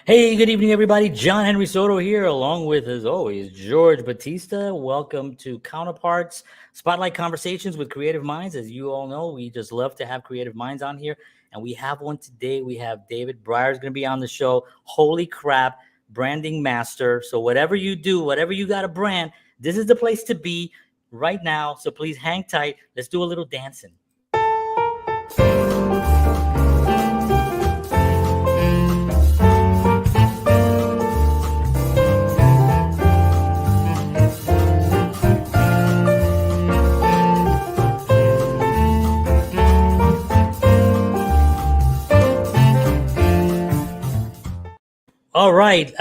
Hey, good evening, everybody. John Henry Soto here, along with, as always, George Batista. Welcome to Counterparts, Spotlight Conversations with Creative Minds. As you all know, we just love to have creative minds on here, and we have one today. We have David Brier is going to be on the show. Holy crap, branding master. So whatever you do, whatever you got to brand, this is the place to be right now. So please hang tight. Let's do a little dancing. All right.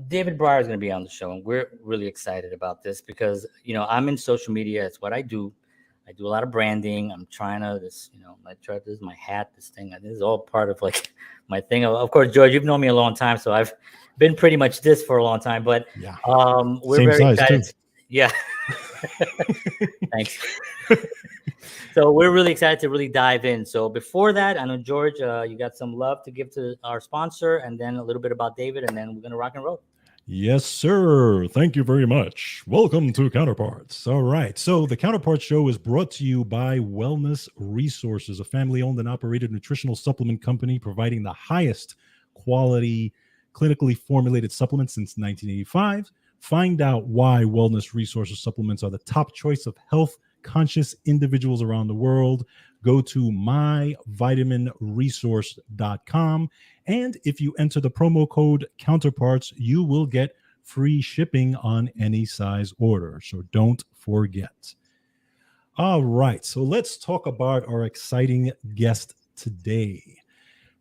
David Brier is going to be on the show, and we're really excited about this because, I'm in social media. It's what I do. I do a lot of branding. I'm trying to, this is my hat, this thing. This is all part of like my thing. Of course, George, you've known me a long time, so I've been pretty much this for a long time, but yeah. We're Same very size excited. too. Yeah. Thanks. So we're really excited to really dive in. So before that, I know, George, you got some love to give to our sponsor, and then a little bit about David, and then we're going to rock and roll. Yes, sir. Thank you very much. Welcome to Counterparts. All right. So the Counterparts show is brought to you by Wellness Resources, a family-owned and operated nutritional supplement company providing the highest quality, clinically formulated supplements since 1985. Find out why Wellness Resources supplements are the top choice of health-conscious individuals around the world. Go to myvitaminresource.com. And if you enter the promo code Counterparts, you will get free shipping on any size order. So don't forget. All right. So let's talk about our exciting guest today.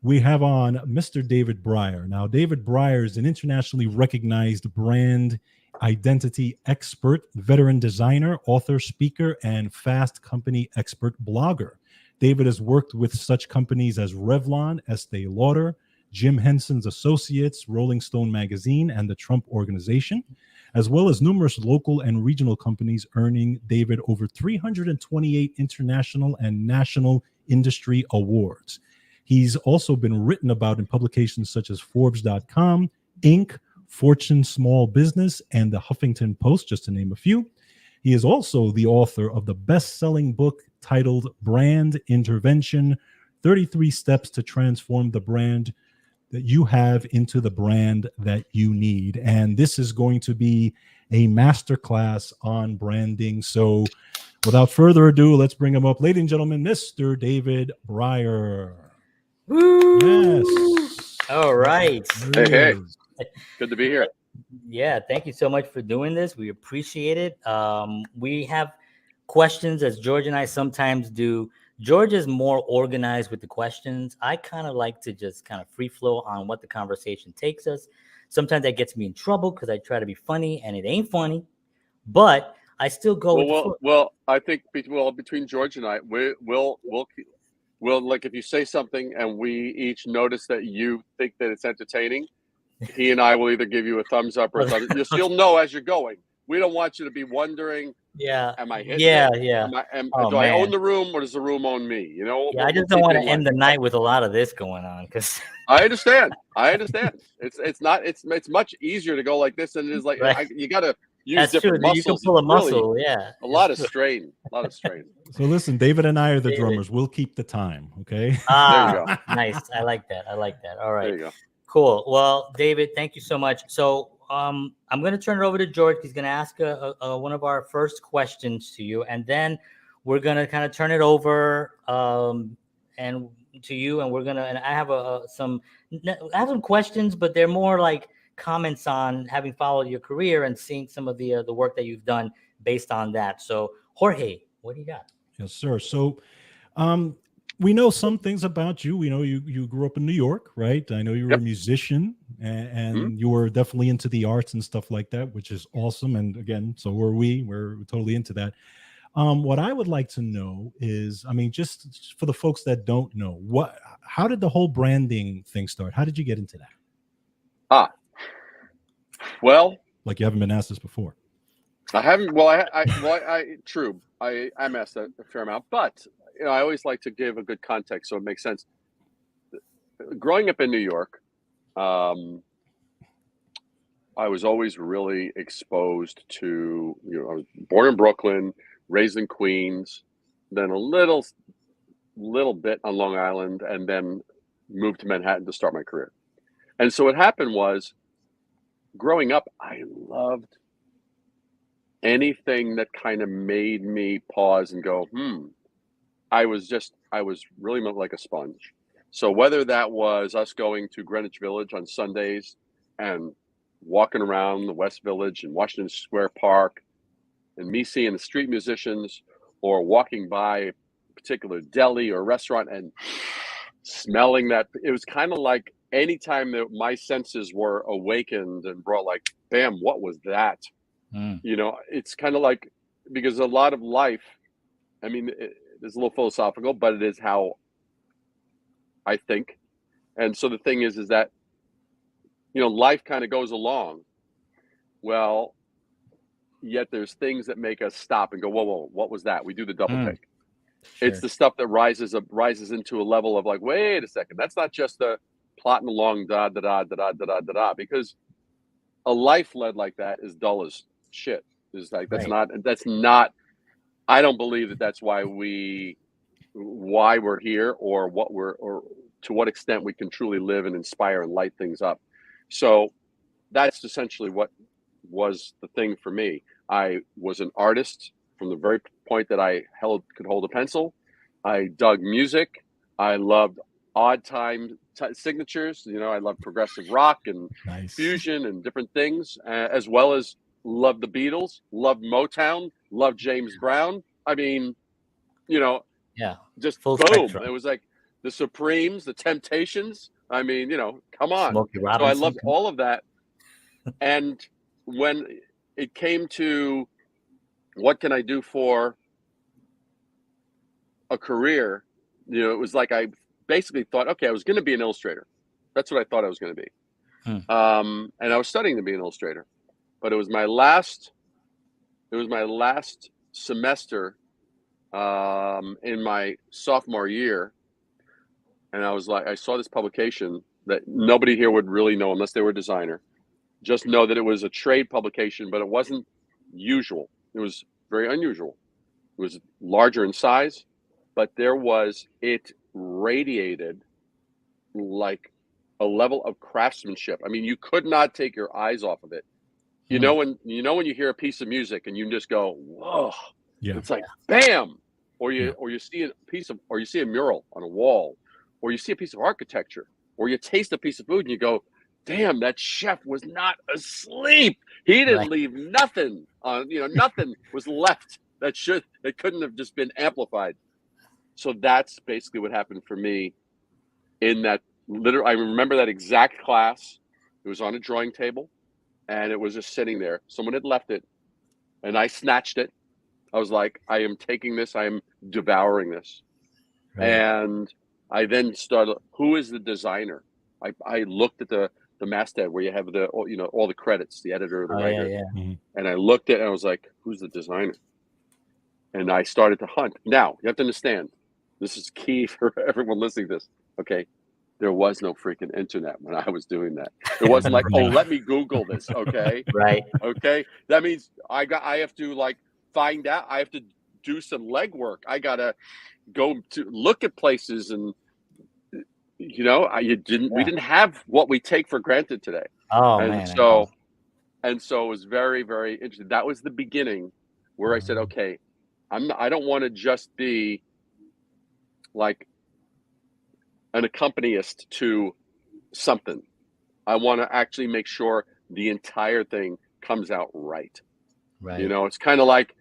We have on Mr. David Brier. Now, David Brier is an internationally recognized brand identity expert, veteran designer, author, speaker, and Fast Company expert blogger. David has worked with such companies as Revlon, Estee Lauder, Jim Henson's Associates, Rolling Stone Magazine, and the Trump Organization, as well as numerous local and regional companies, earning David over 328 international and national industry awards. He's also been written about in publications such as Forbes.com, Inc., Fortune Small Business, and the Huffington Post, just to name a few. He is also the author of the best-selling book titled Brand Intervention, 33 Steps to Transform the Brand that you have into the brand that you need. And this is going to be a masterclass on branding. So without further ado, let's bring him up. Ladies and gentlemen, Mr. David Brier. Woo! Yes. All right. Hey. Good to be here. Yeah, thank you so much for doing this. We appreciate it. We have questions, as George and I sometimes do. George is more organized with the questions. I kind of like to just kind of free flow on what the conversation takes us. Sometimes that gets me in trouble because I try to be funny and it ain't funny, but I still go with the flow. Well, I think between George and I, we'll like, if you say something and we each notice that you think that it's entertaining, he and I will either give you a thumbs up or a thumbs down. You'll know as you're going. We don't want you to be wondering, am I hitting it? Yeah. Do I own the room or does the room own me? Yeah, I just don't want to end the night with a lot of this going on. Because I understand. It's much easier to go like this than it is like, right. You got to use different muscles. You can pull a muscle, really, yeah. A lot of strain. So listen, David and I are the drummers. We'll keep the time, okay? There you go. Nice. I like that. All right. There you go. Cool. Well, David, thank you so much. So I'm going to turn it over to George. He's going to ask one of our first questions to you, and then we're going to kind of turn it over and to you. And I have some questions, but they're more like comments on having followed your career and seeing some of the work that you've done based on that. So, Jorge, what do you got? Yes, sir. So, we know some things about you. We know you grew up in New York, right? I know you were a musician and you were definitely into the arts and stuff like that, which is awesome. And again, so were we. We're totally into that. What I would like to know is, just for the folks that don't know, how did the whole branding thing start? How did you get into that? Well, like you haven't been asked this before. I haven't. Well, true. I'm asked that a fair amount, but I always like to give a good context so it makes sense. Growing up in New York, was always really exposed to, I was born in Brooklyn, raised in Queens, then a little bit on Long Island, and then moved to Manhattan to start my career. And so what happened was, growing up, I loved anything that kind of made me pause and go, I was really like a sponge. So whether that was us going to Greenwich Village on Sundays and walking around the West Village and Washington Square Park, and me seeing the street musicians, or walking by a particular deli or restaurant and smelling that, it was kind of like anytime that my senses were awakened and brought like, bam, what was that? It's kind of like, because a lot of life, I mean, it's a little philosophical, but it is how I think. And so the thing is that, life kind of goes along. Well, yet there's things that make us stop and go, whoa, what was that? We do the double take. Sure. It's the stuff that rises into a level of like, wait a second, that's not just the plotting along, because a life led like that is dull as shit. It's like, that's not, I don't believe that that's why we're here, or to what extent we can truly live and inspire and light things up. So that's essentially what was the thing for me. I was an artist from the very point that I could hold a pencil. I dug music. I loved odd time signatures. I loved progressive rock and fusion and different things, as well as loved the Beatles, loved Motown, loved James Brown. I mean, just full boom. spectrum. It was like the Supremes, the Temptations. I mean, come on. Smokey So Robinson. I loved all of that. And when it came to what can I do for a career, it was like I basically thought, okay, I was going to be an illustrator. That's what I thought I was going to be. And I was studying to be an illustrator, but it was my last semester in my sophomore year. And I was like, I saw this publication that nobody here would really know unless they were a designer. Just know that it was a trade publication, but it wasn't usual. It was very unusual. It was larger in size, but it radiated like a level of craftsmanship. I mean, you could not take your eyes off of it. When you hear a piece of music and you just go, whoa, it's like, bam, or you see a mural on a wall, or you see a piece of architecture, or you taste a piece of food and you go, damn, that chef was not asleep. He didn't leave nothing on, nothing was left that couldn't have just been amplified. So that's basically what happened for me in that I remember that exact class. It was on a drawing table and it was just sitting there. Someone had left it and I snatched it. I was like, I am taking this. I am devouring this. Right. And I then started, who is the designer? I looked at the masthead where you have all the credits, the editor, the writer. And I looked at it and I was like, who's the designer? And I started to hunt. Now, you have to understand, this is key for everyone listening to this. Okay. There was no freaking internet when I was doing that. It wasn't like, oh, let me Google this. Okay. Right. Okay. That means I have to find out. I have to do some legwork. I got to go to look at places and, we didn't have what we take for granted today. Oh, and man. So it was very, very interesting. That was the beginning where I said, okay, I don't want to just be like an accompanist to something. I want to actually make sure the entire thing comes out right. Right. It's kind of like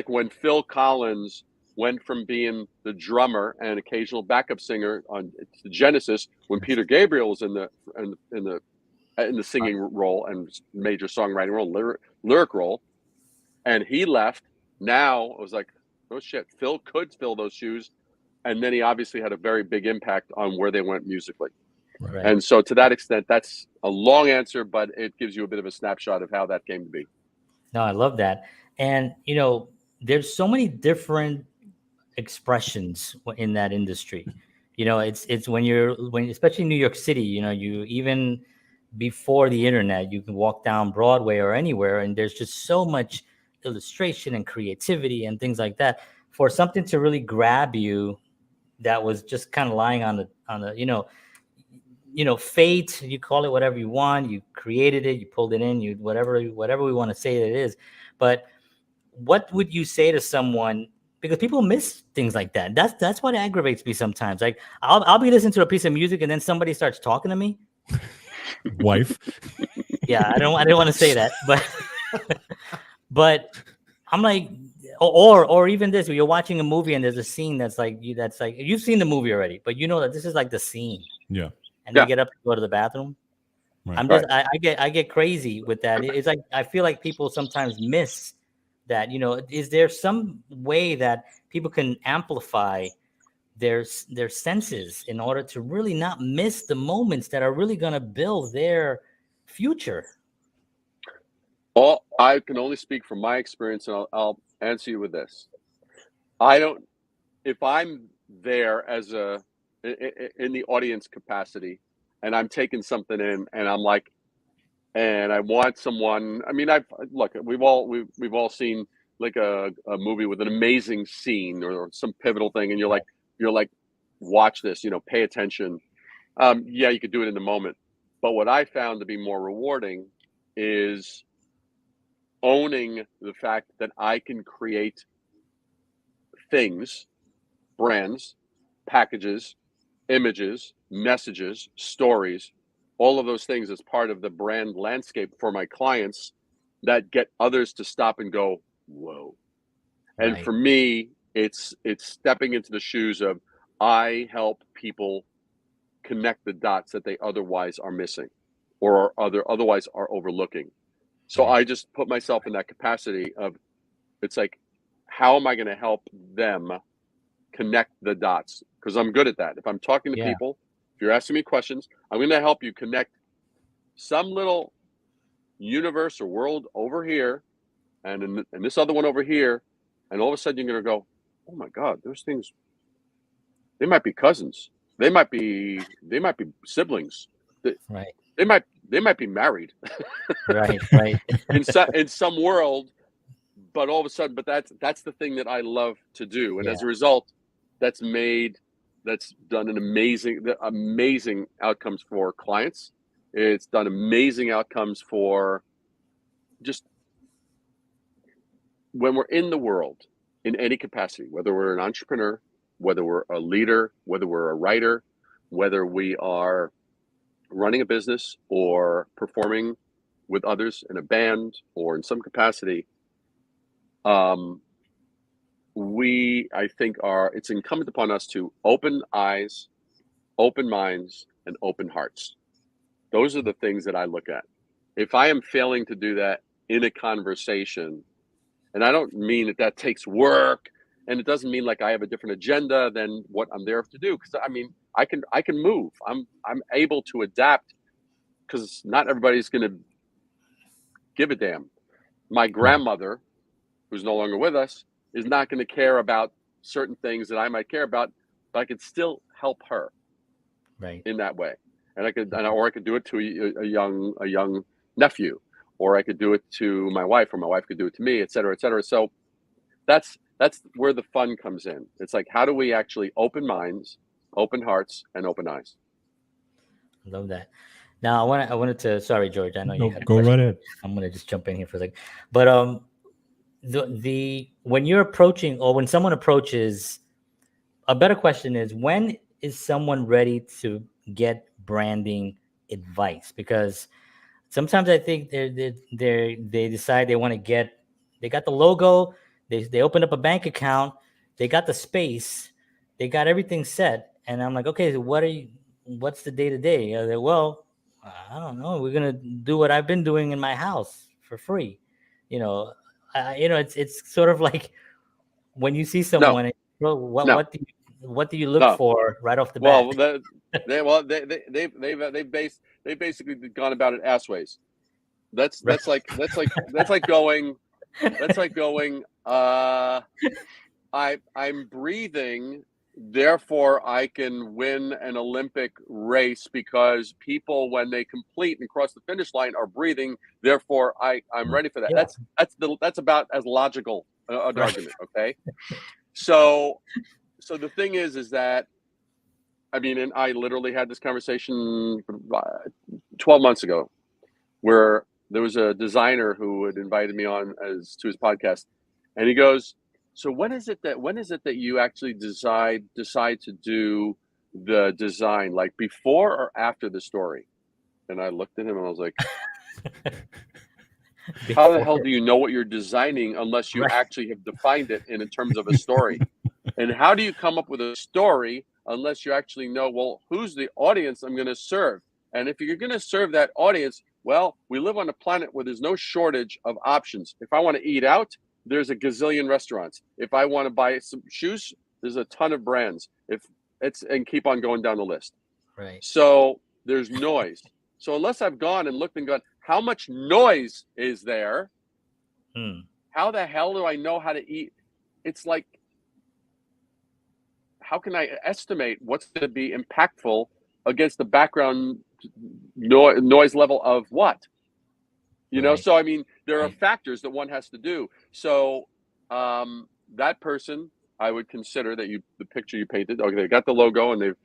when Phil Collins went from being the drummer and occasional backup singer on Genesis when Peter Gabriel was in the singing role and major songwriting role, lyric role, and he left. Now it was like, oh shit, Phil could fill those shoes, and then he obviously had a very big impact on where they went musically. Right. And so to that extent, that's a long answer, but it gives you a bit of a snapshot of how that came to be. No, I love that. And there's so many different expressions in that industry. It's when especially in New York City, you even before the internet. You can walk down Broadway or anywhere, and there's just so much illustration and creativity and things like that. For something to really grab you, that was just kind of lying on the fate. You call it whatever you want. You created it. You pulled it in. You whatever we want to say it is. But what would you say to someone? Because people miss things like that. That's what aggravates me sometimes. Like I'll be listening to a piece of music and then somebody starts talking to me. Wife. Yeah, I don't want to say that, but I'm like, or even this, where you're watching a movie and there's a scene that's like you've seen the movie already, but you know that this is like the scene. Yeah. And they get up to go to the bathroom. Right. I get crazy with that. It's like I feel like people sometimes miss that. Is there some way that people can amplify their senses in order to really not miss the moments that are really going to build their future? Well, I can only speak from my experience, and I'll answer you with this. If I'm there as in the audience capacity, and I'm taking something in, and I'm like, and I want someone. I mean, we've all seen like a movie with an amazing scene or some pivotal thing, and you're like, watch this, pay attention. Yeah, you could do it in the moment, but what I found to be more rewarding is owning the fact that I can create things, brands, packages, images, messages, stories, all of those things as part of the brand landscape for my clients that get others to stop and go, whoa. And Right. for me, it's stepping into the shoes of, I help people connect the dots that they otherwise are missing or otherwise are overlooking. So I just put myself in that capacity of, it's like, how am I going to help them connect the dots? Because I'm good at that. If I'm talking to people, if you're asking me questions, I'm going to help you connect some little universe or world over here and this other one over here. And all of a sudden you're going to go, oh my God, those things, they might be cousins. They might be siblings. Right. They might be married. Right. in some world, but all of a sudden, that's the thing that I love to do, and as a result, that's done an amazing outcomes for clients. It's done amazing outcomes for just when we're in the world in any capacity, whether we're an entrepreneur, whether we're a leader, whether we're a writer, whether we are running a business or performing with others in a band or in some capacity. I think it's incumbent upon us to open eyes, open minds, and open hearts. Those are the things that I look at. If I am failing to do that in a conversation, and I don't mean that takes work, and it doesn't mean like I have a different agenda than what I'm there to do. Because I mean, I can move. I'm able to adapt because not everybody's going to give a damn. My grandmother, who's no longer with us, is not going to care about certain things that I might care about, but I could still help her, right, in that way. And I could do it to a young nephew, or I could do it to my wife, or my wife could do it to me, et cetera, et cetera. So that's where the fun comes in. It's like, how do we actually open minds, open hearts, and open eyes? I love that. Now I wanted to. Sorry, George. I know you had a go question. right ahead. I'm gonna just jump in here for a second. But when you're approaching, or when someone approaches, a better question is, when is someone ready to get branding advice? Because sometimes I think they decide they want to they got the logo, they open up a bank account, they got the space, they got everything set, and I'm like, okay, so what's the day to day? Well, I don't know. We're gonna do what I've been doing in my house for free. It's sort of like when you see someone, what do you look for right off the bat? They've basically gone about it assways. That's like going. I'm breathing therefore I can win an Olympic race because people, when they complete and cross the finish line, are breathing. Therefore, I'm ready for that. Yeah. That's about as logical an Right. argument. Okay, so the thing is that, I mean, and I literally had this conversation 12 months ago, where there was a designer who had invited me on as to his podcast, and he goes, "So when is it that you actually decide to do the design, like before or after the story?" And I looked at him and I was like, "How the hell do you know what you're designing unless you Right. actually have defined it in terms of a story? And how do you come up with a story unless you actually know, well, who's the audience I'm going to serve? And if you're going to serve that audience, well, we live on a planet where there's no shortage of options. If I want to eat out, there's a gazillion restaurants. If I want to buy some shoes, there's a ton of brands. And keep on going down the list. Right. So there's noise. So unless I've gone and looked and gone, how much noise is there? How the hell do I know how to eat? It's like, how can I estimate what's going to be impactful against the background noise level of what? You know, so I mean, there are factors that one has to do. So that person, I would consider that the picture you painted, okay, they got the logo and they've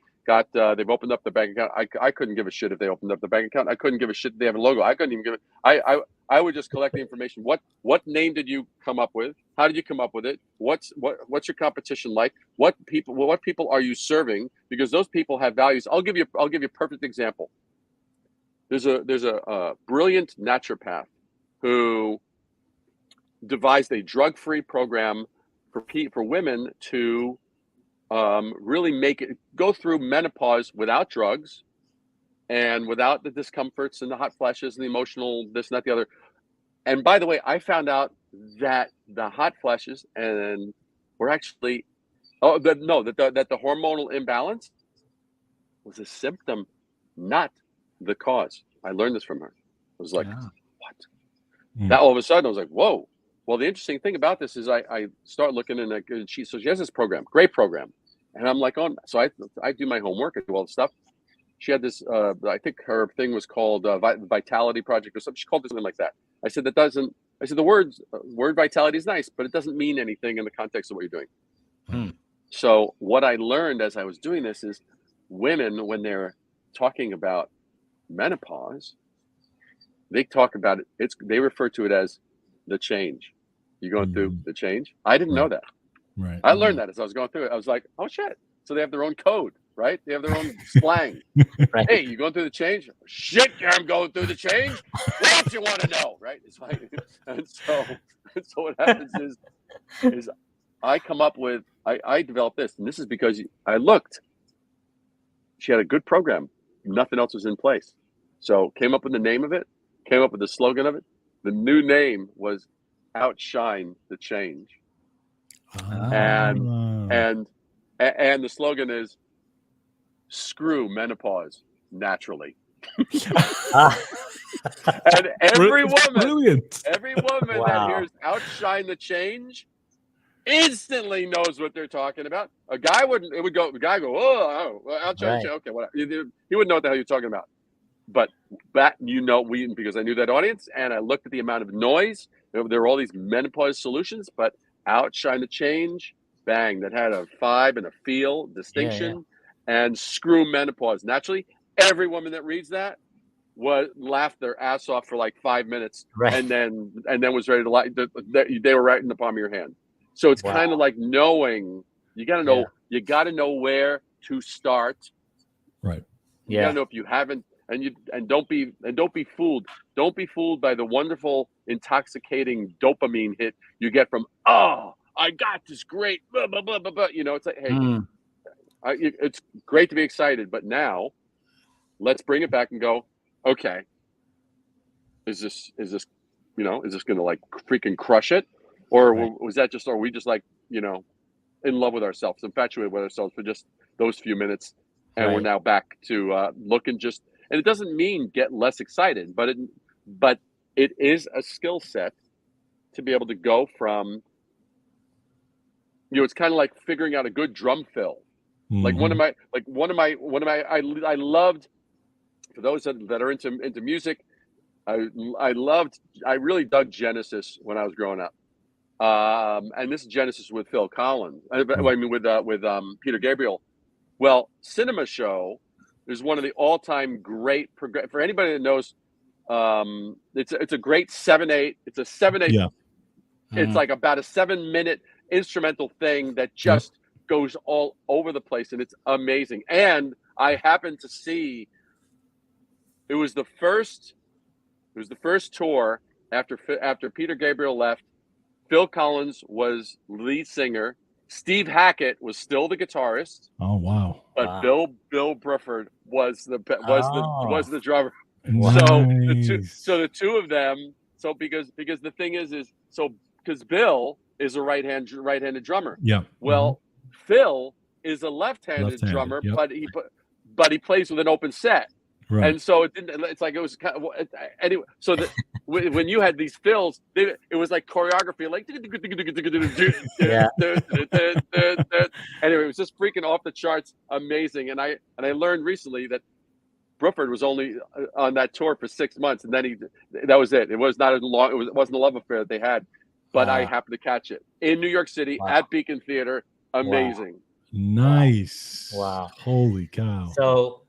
opened up the bank account. I couldn't give a shit if they opened up the bank account. I couldn't give a shit if they have a logo. I couldn't even give it. I would just collect the information. What name did you come up with? How did you come up with it? What's your competition like? What people are you serving? Because those people have values. I'll give you a perfect example. There's a brilliant naturopath who devised a drug-free program for women to really make it go through menopause without drugs and without the discomforts and the hot flashes and the emotional this and that the other. And by the way, I found out that the hot flashes and were actually that the hormonal imbalance was a symptom, not the cause. I learned this from her. I was like, what? That all of a sudden I was like, whoa. Well, the interesting thing about this is I start looking and she has this program, great program. And I'm like, so I do my homework, I do all the stuff. She had this, I think her thing was called Vitality Project or something. She called it something like that. I said, the word vitality is nice, but it doesn't mean anything in the context of what you're doing. So what I learned as I was doing this is women, when they're talking about menopause, they talk about it. They refer to it as the change. You going through the change? I didn't know that. Right. I learned that as I was going through it. I was like, oh shit. So they have their own code, right? They have their own slang. Right. Hey, you going through the change? Shit, I'm going through the change. What else you want to know, right? It's like, and so what happens is I come up with, I developed this, and this is because I looked. She had a good program. Nothing else was in place. So came up with the name of it, came up with the slogan of it. The new name was Outshine the Change. And the slogan is screw menopause naturally. And every woman that hears Outshine the Change instantly knows what they're talking about. A guy go, oh, outshine the change. Okay, whatever. He wouldn't know what the hell you're talking about. But that, because I knew that audience and I looked at the amount of noise. There were all these menopause solutions, but Outshine the Change, bang, that had a vibe and a feel distinction, and screw menopause naturally. Every woman that reads that laughed their ass off for like 5 minutes, and then was ready to like. They were right in the palm of your hand. So it's kind of like knowing. You got to know. You got to know where to start. Right. You got to know if you haven't. And don't be fooled. Don't be fooled by the wonderful, intoxicating dopamine hit you get from, oh, I got this great, blah, blah, blah, blah, blah. It's like, hey, it's great to be excited, but now let's bring it back and go, okay, is this going to like freaking crush it? Or was that just, are we just like, in love with ourselves, infatuated with ourselves for just those few minutes? And we're now back to looking just. And it doesn't mean get less excited, but it is a skill set to be able to go from, it's kind of like figuring out a good drum fill. Like one of my I loved, for those that are into music, I really dug Genesis when I was growing up. And this is Genesis with Phil Collins. I mean with Peter Gabriel. Well, Cinema Show is one of the all-time great for anybody that knows. It's a great 7/8. It's a 7/8. Yeah. It's like about a 7-minute instrumental thing that just goes all over the place, and it's amazing. And I happened to see it was the first tour after Peter Gabriel left. Phil Collins was lead singer. Steve Hackett was still the guitarist. Oh wow! But Bill Bruford was the drummer. Nice. So the two of them. So because the thing is because Bill is a right-handed drummer. Yeah. Well, Phil is a left-handed drummer, but he plays with an open set. Right. And so it's like it was kind of, anyway. So when you had these fills, it was like choreography, like anyway, it was just freaking off the charts, amazing. And I learned recently that Bruford was only on that tour for 6 months, and then that was it. It was not as long. It wasn't a love affair that they had, but I happened to catch it in New York City at Beacon Theater. Amazing. Nice. Wow. Holy cow. So,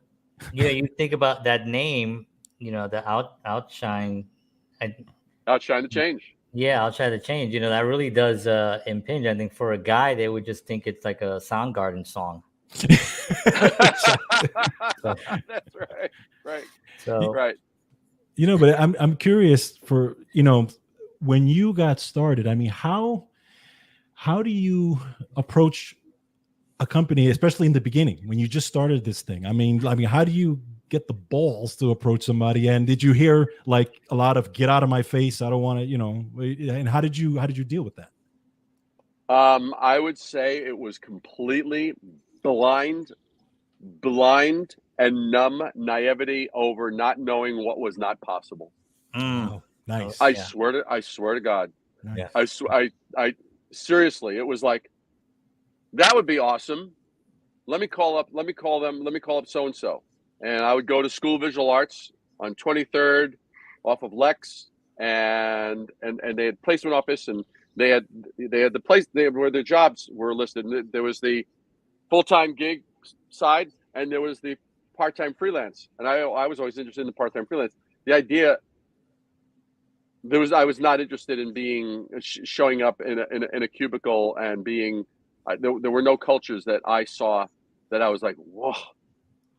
you think about that name, the outshine the change. Yeah, outshine the change. That really does impinge. I think for a guy, they would just think it's like a Soundgarden song. That's right. So right. But I'm curious for when you got started. I mean, how do you approach a company, especially in the beginning when you just started this thing? I mean, how do you get the balls to approach somebody? And did you hear like a lot of "get out of my face"? I don't want to, And how did you deal with that? I would say it was completely blind and numb naivety over not knowing what was not possible. Oh, nice. I swear to God. Nice. I seriously, it was like, that would be awesome. Let me call up so and so. And I would go to School of Visual Arts on 23rd off of Lex, and they had placement office, and they had the place where their jobs were listed. And there was the full-time gig side, and there was the part-time freelance. And I was always interested in the part-time freelance. The idea I was not interested in being showing up in a cubicle and being. There were no cultures that I saw that I was like, whoa,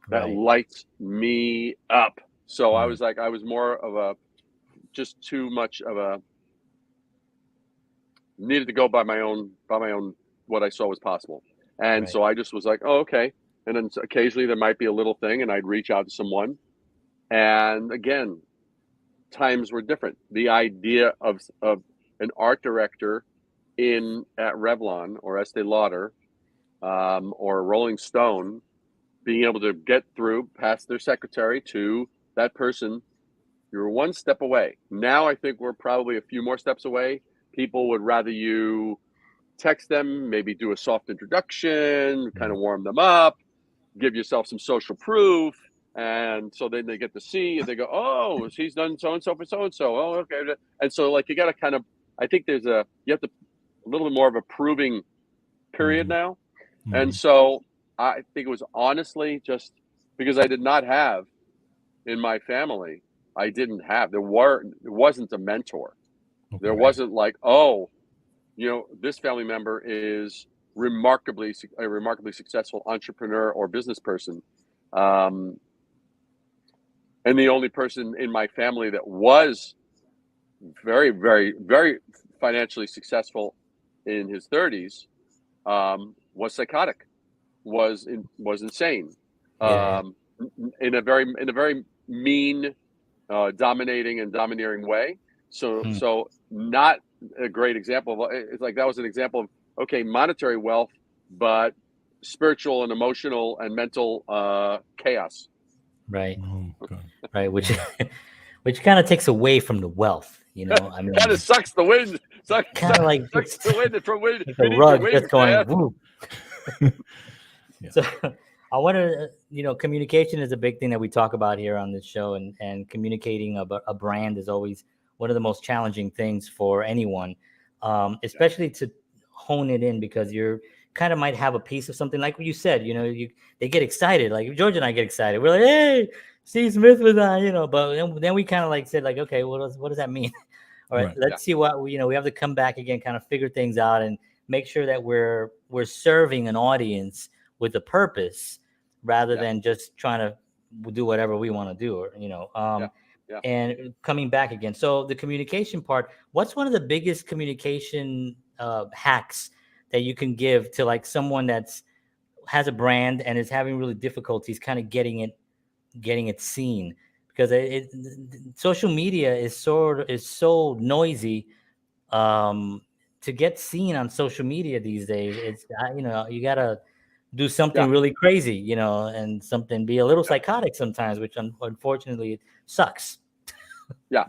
that lights me up. So I was like, I was more of just too much of a, needed to go by my own, what I saw was possible. And so I just was like, oh, okay. And then occasionally there might be a little thing, and I'd reach out to someone. And again, times were different. The idea of an art director at Revlon or Estee Lauder or Rolling Stone being able to get through past their secretary to that person, you're one step away. Now I think we're probably a few more steps away. People would rather you text them, maybe do a soft introduction, kind of warm them up, give yourself some social proof. And so then they get to see, and they go, oh, he's done so-and-so for so-and-so. Oh, okay. And so like, you got to kind of, I think you have to, a little bit more of a proving period now. And so I think it was honestly just because I did not have in my family, there wasn't a mentor. Okay. There wasn't like, oh, this family member is a remarkably successful entrepreneur or business person. And the only person in my family that was very, very, very financially successful in his 30s was psychotic, was insane, in a very mean, dominating and domineering way. So not a great example. It's like that was an example of, okay, monetary wealth, but spiritual and emotional and mental chaos. Right. Oh, God. Right. Which kind of takes away from the wealth. I mean, kind of sucks the wind. Sucks the wind from wind. Like the rug just going. Whoop. Yeah. So I want to, communication is a big thing that we talk about here on this show, and communicating a brand is always one of the most challenging things for anyone, especially to hone it in, because you're kind of might have a piece of something, like what you said, they get excited. Like George and I get excited. We're like, hey, Steve Smith was on, but then we kind of like said like, okay, what does that mean? All right, let's see what we have to come back again, kind of figure things out and make sure that we're serving an audience with a purpose rather than just trying to do whatever we want to do, or and coming back again. So the communication part, what's one of the biggest communication hacks that you can give to like someone has a brand and is having really difficulties kind of getting it seen? Because social media is so noisy. To get seen on social media these days, it's you gotta do something really crazy, and be a little psychotic sometimes, which unfortunately it sucks. Yeah.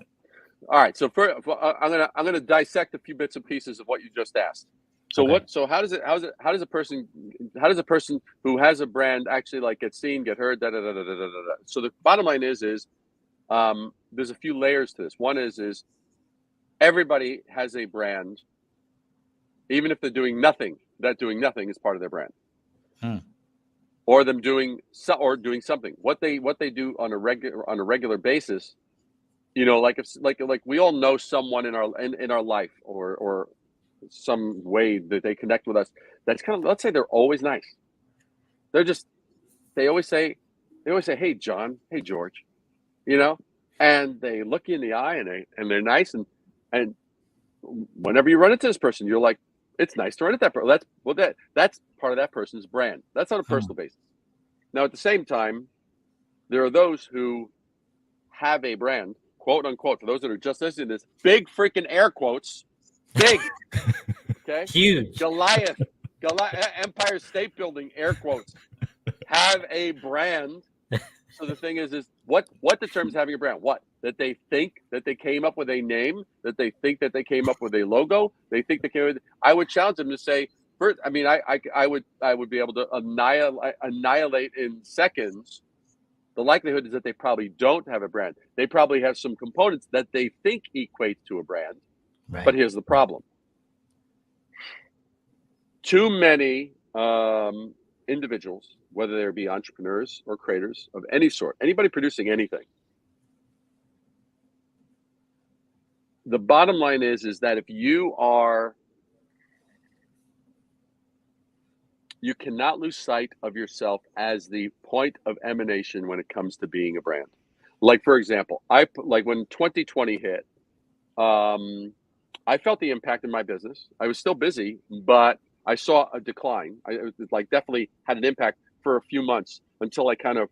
All right. So I'm gonna dissect a few bits and pieces of what you just asked. So how does a person who has a brand actually like get seen, get heard, da da da da da da da. So the bottom line is there's a few layers to this. One is everybody has a brand, even if they're doing nothing. That doing nothing is part of their brand, or them doing something. What they do on a regular basis. Like we all know someone in our life or some way that they connect with us. That's kind of, let's say they're always nice. They always say, hey, John, hey, George, and they look you in the eye and they're nice. And whenever you run into this person, you're like, it's nice to run into that person. That's part of that person's brand. That's on a personal basis. Now, at the same time, there are those who have a brand, quote unquote, for those that are just listening to this, big freaking air quotes, big, okay, huge, Goliath, Empire State Building, air quotes, have a brand. So the thing is what determines having a brand? What? That they think that they came up with a name, that they think that they came up with a logo, they think they came with. I would challenge them to say, first, I mean, I would be able to annihilate in seconds. The likelihood is that they probably don't have a brand. They probably have some components that they think equate to a brand. Right. But here's the problem. Too many individuals, whether they be entrepreneurs or creators of any sort, anybody producing anything, the bottom line is that if you cannot lose sight of yourself as the point of emanation when it comes to being a brand. Like, for example, when 2020 hit, I felt the impact in my business. I was still busy, but I saw a decline. I definitely had an impact for a few months until I kind of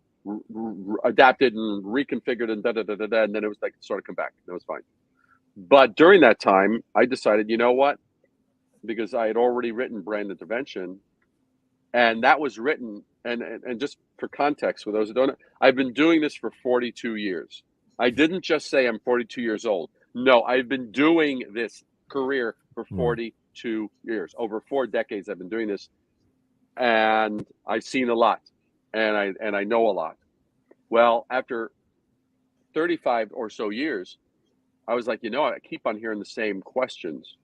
adapted and reconfigured and and then it was like sort of come back. That was fine. But during that time, I decided, you know what? Because I had already written Brand Intervention, and that was written, and just for context, for those who don't know, I've been doing this for 42 years. I didn't just say I'm 42 years old. No, I've been doing this career for 42 years. Over 4 decades, I've been doing this, and I've seen a lot, and I know a lot. Well, after 35 or so years, I was like, I keep on hearing the same questions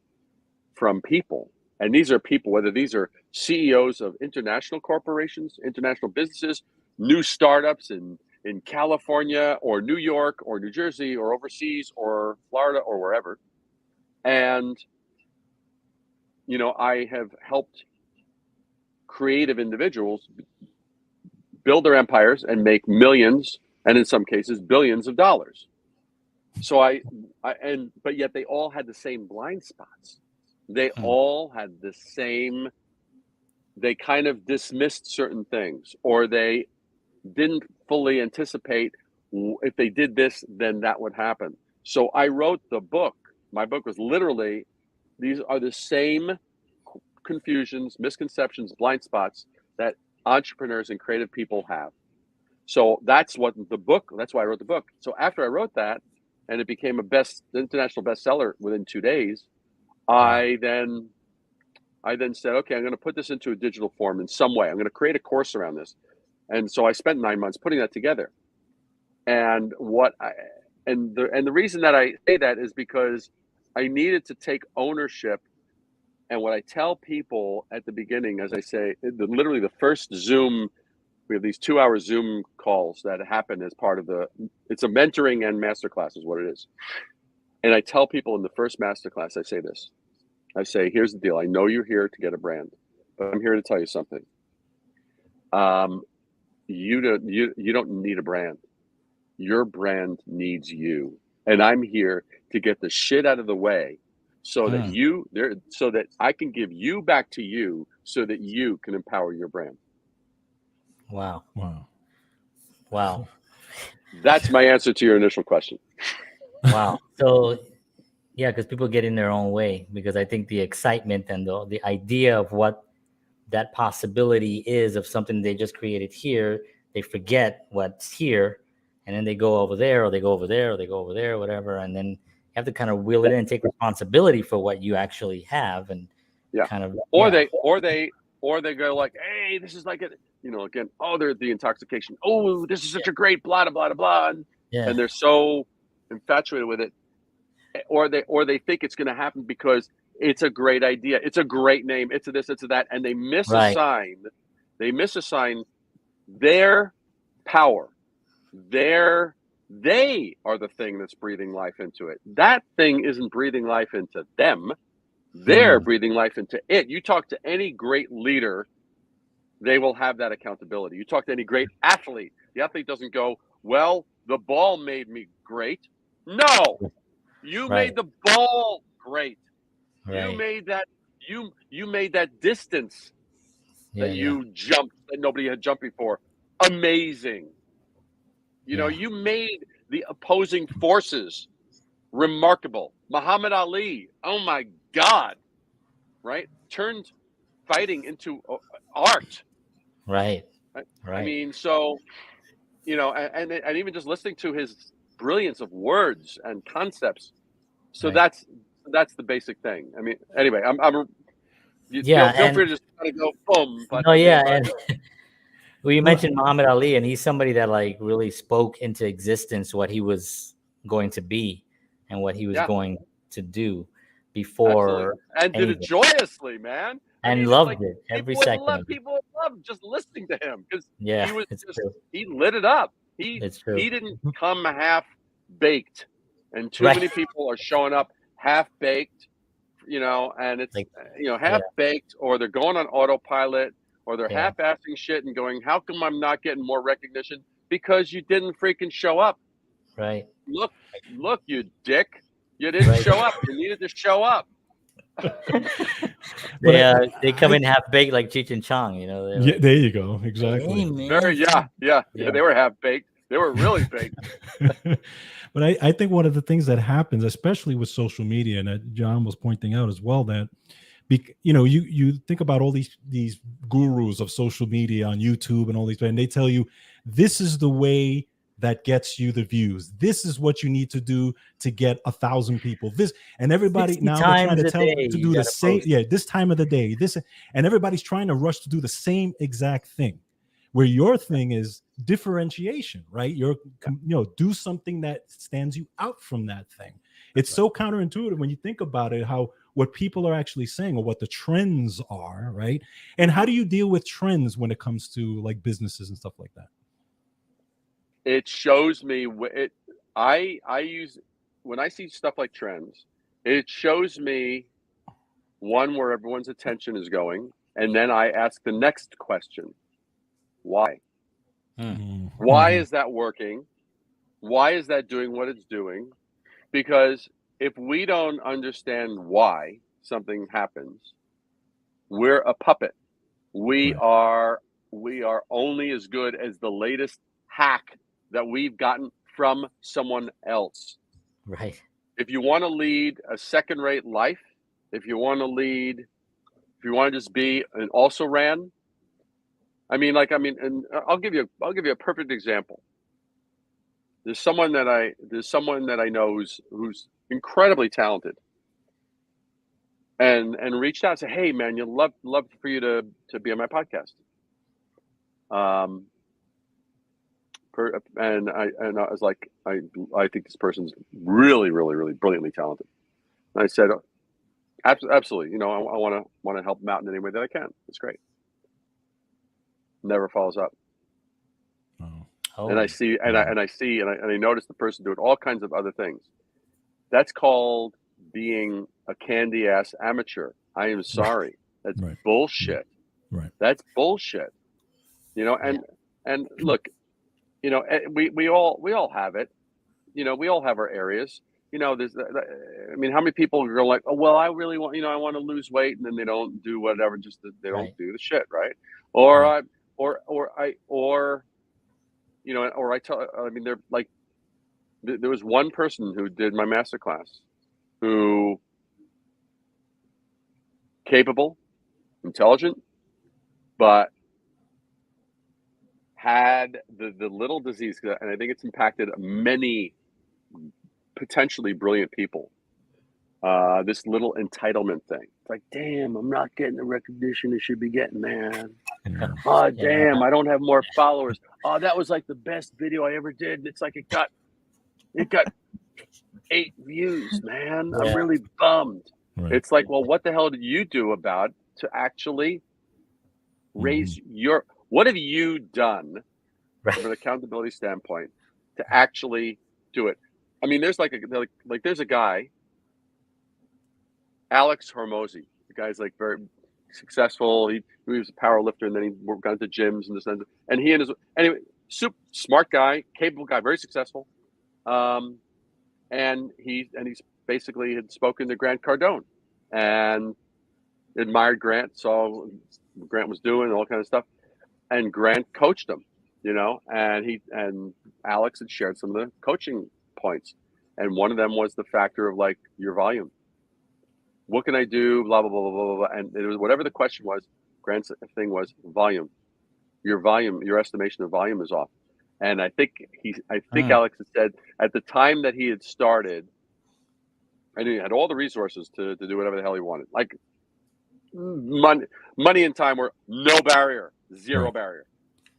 from people. And these are people, whether these are CEOs of international corporations, international businesses, new startups in California or New York or New Jersey or overseas or Florida or wherever. And, I have helped creative individuals build their empires and make millions, and in some cases, billions of dollars. So but yet they all had the same blind spots. They all had the same, they kind of dismissed certain things, or they didn't fully anticipate if they did this, then that would happen. So I wrote the book. My book was literally, these are the same confusions, misconceptions, blind spots that entrepreneurs and creative people have. So that's why I wrote the book. So after I wrote that, and it became a international bestseller within 2 days, I then I then said, okay, I'm going to put this into a digital form in some way. I'm going to create a course around this. And so I spent 9 months putting that together. And the reason that I say that is because I needed to take ownership. And what I tell people at the beginning, as I say, literally the first Zoom, we have these 2-hour Zoom calls that happen as part of it's a mentoring and masterclass is what it is. And I tell people in the first masterclass, I say this. I say, here's the deal. I know you're here to get a brand, but I'm here to tell you something. You don't need a brand. Your brand needs you. And I'm here to get the shit out of the way so that I can give you back to you so that you can empower your brand. Wow. Wow. Wow. That's my answer to your initial question. Wow. So yeah, because people get in their own way, because I think the excitement and the idea of what that possibility is of something they just created here, they forget what's here, and then they go over there, or they go over there, or they go over there, whatever, and then you have to kind of wheel it in and take responsibility for what you actually have, and kind of they go like, hey, this is like a, again, they're the intoxication. Oh, this is such a great blah blah blah, and they're so infatuated with it. Or they think it's going to happen because it's a great idea, it's a great name, it's a this, it's a that, and they misassign their power. They are the thing that's breathing life into it. That thing isn't breathing life into them. They're breathing life into it. You talk to any great leader, they will have that accountability. You talk to any great athlete, the athlete doesn't go, well, the ball made me great. No. You made the ball great. Right. You made that distance that you jumped that nobody had jumped before amazing. You made the opposing forces remarkable. Muhammad Ali, oh my God, right? Turned fighting into art. Right. I mean, so, and even just listening to his brilliance of words and concepts. So that's the basic thing. I mean, anyway, feel free to just kind of go boom. But and well, you mentioned Muhammad Ali, and he's somebody that like really spoke into existence what he was going to be and what he was going to do before. Absolutely. And did it joyously, man. And loved it every second. People loved just listening to him because he lit it up. He didn't come half baked, and too many people are showing up half baked, and it's half baked, or they're going on autopilot, or they're half-assing shit and going, how come I'm not getting more recognition? Because you didn't freaking show up. Right. Look, you dick. You didn't show up. You needed to show up. They come in half baked like Cheech and Chong, there you go. Exactly. Hey, they were half baked. They were really baked. But I think one of the things that happens, especially with social media, and that John was pointing out as well, that you think about all these gurus of social media on YouTube and all these, and they tell you this is the way that gets you the views. This is what you need to do to get 1,000 people. This, and everybody now they're trying to tell to do the same. Post. Yeah, this time of the day. This, and everybody's trying to rush to do the same exact thing. Where your thing is differentiation, right? Do something that stands you out from that thing. It's so counterintuitive when you think about it, what people are actually saying or what the trends are, right? And how do you deal with trends when it comes to like businesses and stuff like that? It shows me I use when I see stuff like trends, it shows me one where everyone's attention is going, and then I ask the next question. Why? Why is that working? Why is that doing what it's doing? Because if we don't understand why something happens, we're a puppet. We are only as good as the latest hack that we've gotten from someone else. Right. If you want to lead a second-rate life, if you want to just be an also ran, and I'll give you a perfect example. There's someone that I know who's incredibly talented, and reached out and said, "Hey, man, you'd love for you to be on my podcast." And I was like, I think this person's really, really, really brilliantly talented. And I said, absolutely. I want to help them out in any way that I can. It's great. Never follows up. Oh. And I see, and I noticed the person doing all kinds of other things. That's called being a candy ass amateur. I am sorry. That's bullshit. Right. That's bullshit. And look, we all have it. We all have our areas. There's, I mean, how many people are like, oh, well, I really want, I want to lose weight, and then they don't do whatever, just they don't do the shit, right? Or I tell, I mean, they're like, there was one person who did my masterclass, who capable, intelligent, but had the little disease, and I think it's impacted many potentially brilliant people. This little entitlement thing. It's like, damn, I'm not getting the recognition I should be getting, man. Oh, damn, I don't have more followers. Oh, that was like the best video I ever did. It's like it got 8 views, man. I'm really bummed. Right. It's like, well, what the hell did you do about it to actually raise your? What have you done from an accountability standpoint to actually do it? I mean, there's there's a guy, Alex Hormozy. The guy's like very successful. He was a power lifter, and then he got into gyms and this and he and his anyway, super smart guy, capable guy, very successful. And he's basically had spoken to Grant Cardone and admired Grant, saw what Grant was doing, all kind of stuff. And Grant coached him, and Alex had shared some of the coaching points. And one of them was the factor of like your volume. What can I do? Blah, blah, blah, blah, blah, blah. And it was whatever the question was, Grant's thing was volume. Your volume, your estimation of volume is off. And I think Alex had said at the time that he had started, and he had all the resources to do whatever the hell he wanted. Like money and time were no barrier, zero barrier.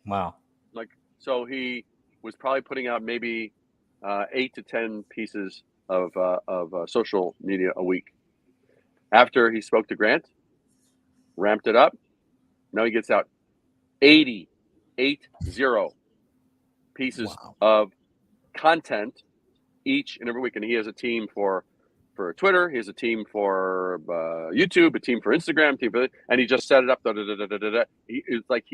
Wow. Like, so he was probably putting out maybe 8 to 10 pieces of social media a week. After he spoke to Grant, ramped it up. Now he gets out 80 pieces of content each and every week. And he has a team for Twitter. He has a team for YouTube, a team for Instagram, and he just set it up. It's like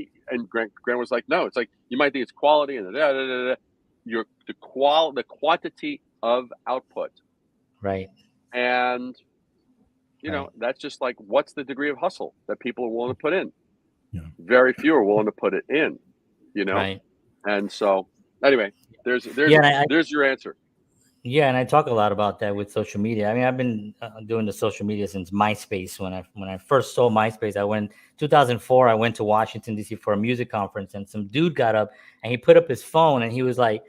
Grant was like, no, it's like, you might think it's quality and the quantity of output. Right. And, that's just like, what's the degree of hustle that people are willing to put in? Yeah. Very few are willing to put it in, Right. And so anyway, there's your answer. Yeah, and I talk a lot about that with social media. I mean, I've been doing the social media since MySpace. When I first saw MySpace, 2004. I went to Washington D.C. for a music conference, and some dude got up and he put up his phone, and he was like,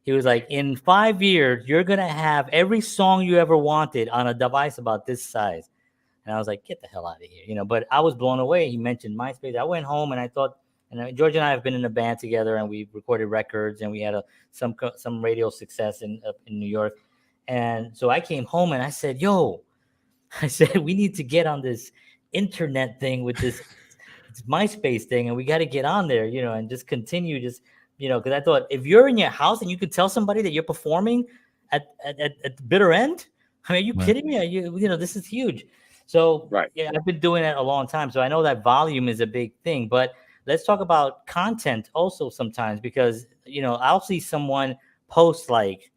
in 5 years, you're gonna have every song you ever wanted on a device about this size. And I was like, get the hell out of here, But I was blown away. He mentioned MySpace. I went home and I thought. And George and I have been in a band together, and we recorded records, and we had some radio success in New York. And so I came home and I said, we need to get on this internet thing with this MySpace thing, and we got to get on there, and just continue, because I thought if you're in your house and you could tell somebody that you're performing at the bitter end, I mean, are you kidding me? This is huge. So I've been doing that a long time, so I know that volume is a big thing, but let's talk about content also sometimes, because, I'll see someone post like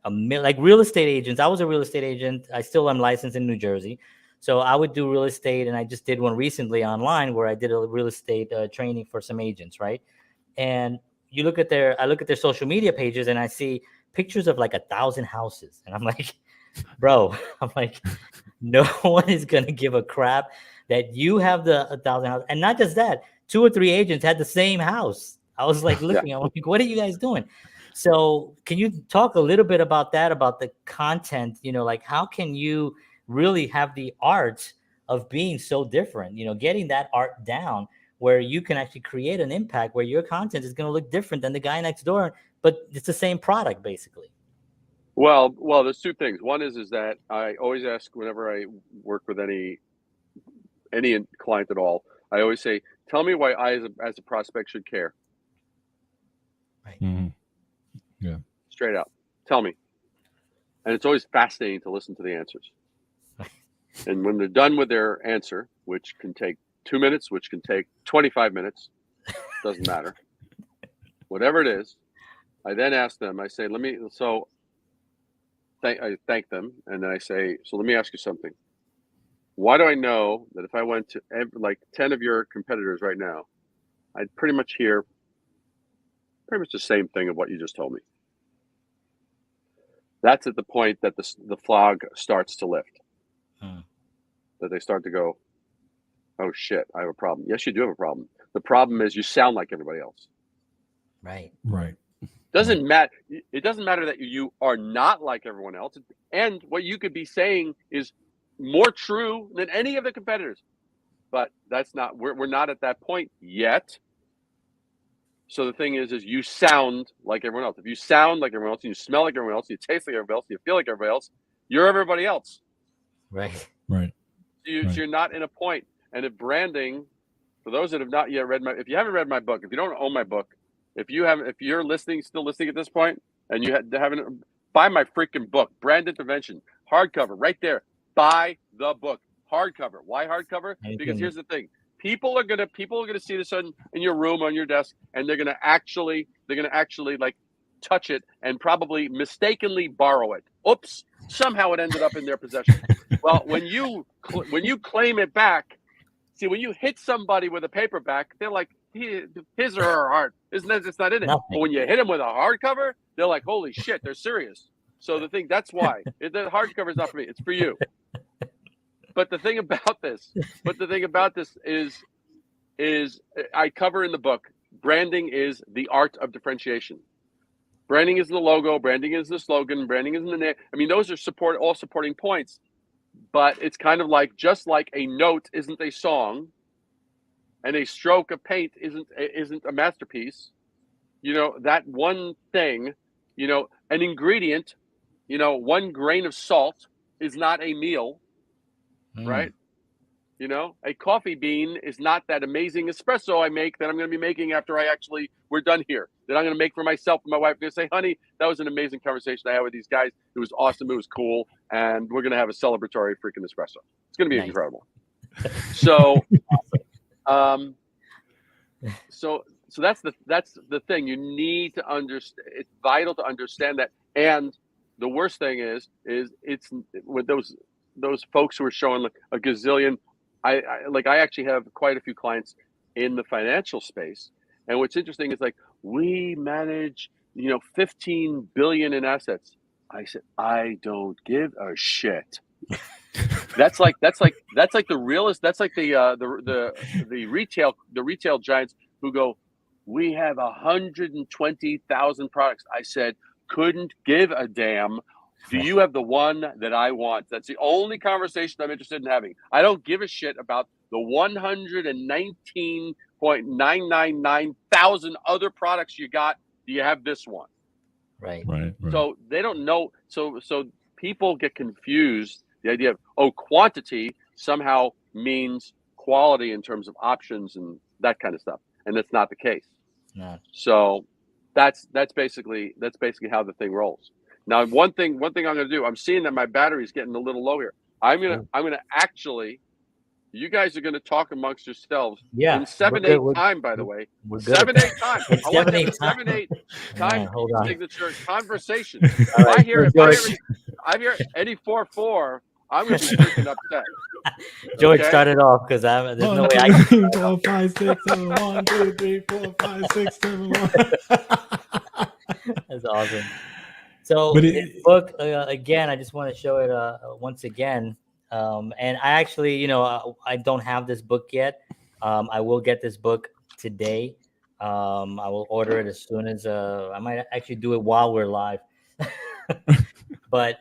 real estate agents. I was a real estate agent. I still am licensed in New Jersey. So I would do real estate, and I just did one recently online where I did a real estate training for some agents, right? And I look at their social media pages, and I see pictures of like 1,000 houses. And I'm like, bro, no one is going to give a crap that you have the 1,000 houses. And not just that, 2 or 3 agents had the same house. I was like looking, I'm like, what are you guys doing? So can you talk a little bit about that, about the content, like how can you really have the art of being so different, getting that art down where you can actually create an impact where your content is going to look different than the guy next door, but it's the same product basically. Well, there's two things. One is that I always ask whenever I work with any client at all, I always say, tell me why I as a prospect should care. Right. Mm-hmm. Yeah. Straight out. Tell me. And it's always fascinating to listen to the answers. And when they're done with their answer, which can take 2 minutes, which can take 25 minutes, doesn't matter. Whatever it is, I then ask them, I say, I thank them. And then I say, so let me ask you something. Why do I know that if I went to 10 of your competitors right now, I'd pretty much hear pretty much the same thing of what you just told me? That's at the point that the fog starts to lift. That they start to go, oh shit, I have a problem. Yes, you do have a problem. The problem is you sound like everybody else. Right. Doesn't matter. It doesn't matter that you are not like everyone else. And what you could be saying is more true than any of the competitors. But that's not, we're not at that point yet. So the thing is you sound like everyone else. If you sound like everyone else, and you smell like everyone else, you taste like everybody else, you feel like everybody else, you're everybody else. Right. So you're not in a point. And if branding, for those that have not yet read if you haven't read my book, if you don't own my book, if you're still listening at this point, and you haven't, buy my freaking book, Brand Intervention, hardcover, right there. Buy the book, hardcover. Why hardcover? Because here's the thing: people are gonna see this in your room, on your desk, and they're gonna actually like touch it and probably mistakenly borrow it. Oops! Somehow it ended up in their possession. Well, when you claim it back, see, when you hit somebody with a paperback, they're like, his or her heart it's not in it. Nothing. But when you hit them with a hardcover, they're like, holy shit, they're serious. So that's why the hardcover is not for me; it's for you. But the thing about this is I cover in the book, branding is the art of differentiation. Branding is the logo, branding is the slogan, branding is the name. I mean, those are all supporting points. But it's kind of like, just like a note isn't a song, and a stroke of paint isn't a masterpiece. That one thing, an ingredient, one grain of salt is not a meal, right? A coffee bean is not that amazing espresso I make that I'm going to be making after we're done here, that I'm going to make for myself and my wife. I'm going to say, honey, that was an amazing conversation I had with these guys. It was awesome. It was cool. And we're going to have a celebratory freaking espresso. It's going to be incredible. So, so that's the thing. You need to understand. It's vital to understand that. And the worst thing is it's with those folks who are showing like a gazillion. I actually have quite a few clients in the financial space, and what's interesting is like, we manage 15 billion in assets. I said, I don't give a shit. That's like the realist. That's like the retail giants who go, we have 120,000 products. I said, couldn't give a damn. Do you have the one that I want? That's the only conversation I'm interested in having. I don't give a shit about the 119.999 thousand other products you got. Do you have this one? Right. So they don't know. So people get confused. The idea of quantity somehow means quality in terms of options and that kind of stuff, and that's not the case. No. So that's basically how the thing rolls. Now, one thing I'm going to do, I'm seeing that my battery is getting a little low here. I'm going to actually, you guys are going to talk amongst yourselves in 7/8 time, by the way. 7/8 time. I want to have a 7/8 time signature conversation. If I hear any 4/4, I'm going to be freaking upset. George started off because there's no way I can. 4, 5, 6, 7, 1, 2, 3, 4, 5, 6, 7, 1. That's awesome. So this book, again, I just want to show it once again. And I actually, I don't have this book yet. I will get this book today. I will order it as soon as I might actually do it while we're live. But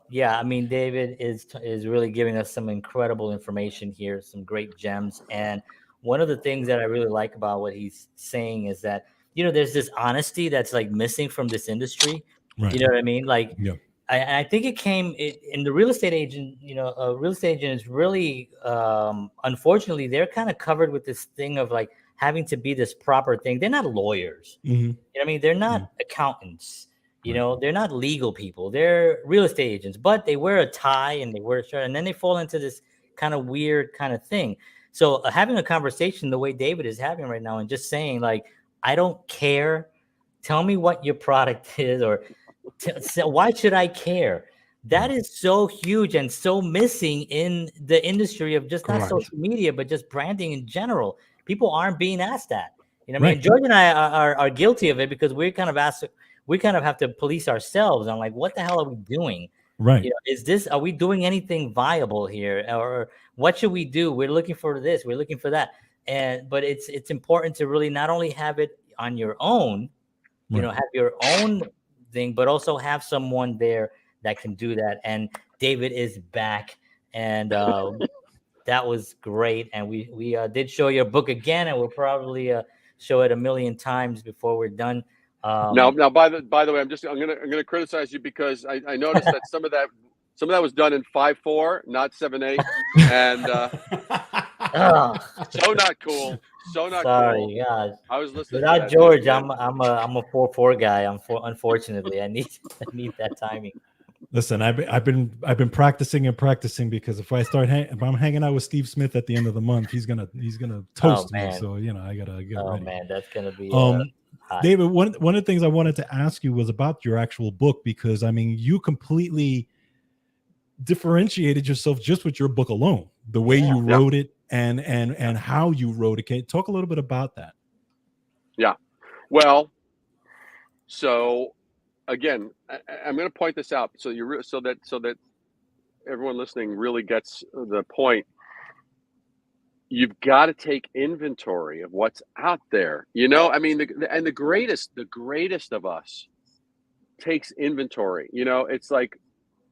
Yeah, I mean, David is really giving us some incredible information here, some great gems. And one of the things that I really like about what he's saying is that, there's this honesty that's like missing from this industry. Right. You know what I mean? Like, Yeah. I think it came in the real estate agent. A real estate agent is really, unfortunately, they're kind of covered with this thing of like having to be this proper thing. They're not lawyers. Mm-hmm. You know what I mean? They're not accountants. Right. They're not legal people. They're real estate agents, but they wear a tie and they wear a shirt, and then they fall into this kind of weird kind of thing. So having a conversation the way David is having right now and just saying like, I don't care. Tell me what your product is, or why should I care? That is so huge and so missing in the industry of just not Correct. social media, but just branding in general. People aren't being asked that. You know what I mean? Right. George and I are guilty of it because we kind of have to police ourselves on like, what the hell are we doing? Right. Are we doing anything viable here? Or what should we do? We're looking for this, we're looking for that. But it's important to really not only have it on your own, have your own thing, but also have someone there that can do that. And David is back, and that was great. And we did show your book again, and we'll probably show it 1,000,000 times before we're done. Now, by the way, I'm gonna criticize you because I noticed that some of that was done in 5/4, not 7/8, and so not cool. So not sorry, cool. gosh. I was listening. Without George, I'm a 4/4 guy. Unfortunately, I need that timing. Listen, I've been practicing because if I'm hanging out with Steve Smith at the end of the month, he's gonna toast me. So I gotta get ready. Oh man, that's gonna be. David, one of the things I wanted to ask you was about your actual book, because I mean, you completely differentiated yourself just with your book alone, the way you wrote it and how you wrote it. Can you talk a little bit about that? Yeah. Well, so again, I'm going to point this out so that everyone listening really gets the point. You've got to take inventory of what's out there. I mean, the greatest of us takes inventory. It's like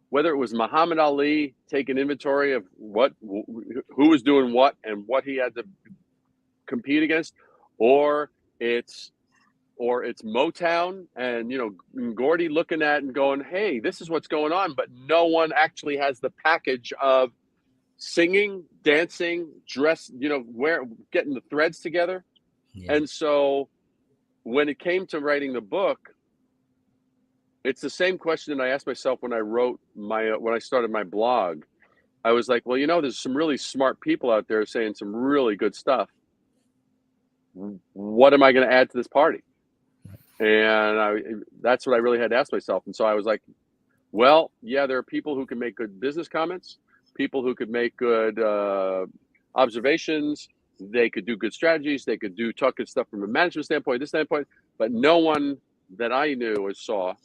whether it was Muhammad Ali taking inventory of who was doing what and what he had to compete against, or it's Motown and Gordy looking at and going, hey, this is what's going on, but no one actually has the package of singing, dancing, dress, getting the threads together. And so when it came to writing the book, it's the same question I asked myself when I wrote when I started my blog. I was like, well, there's some really smart people out there saying some really good stuff. What am I going to add to this party? And that's what I really had to ask myself. And so I was like, well, yeah, there are people who can make good business comments, people who could make good observations. They could do good strategies. They could talk good stuff from a management standpoint, this standpoint, but no one that I knew or saw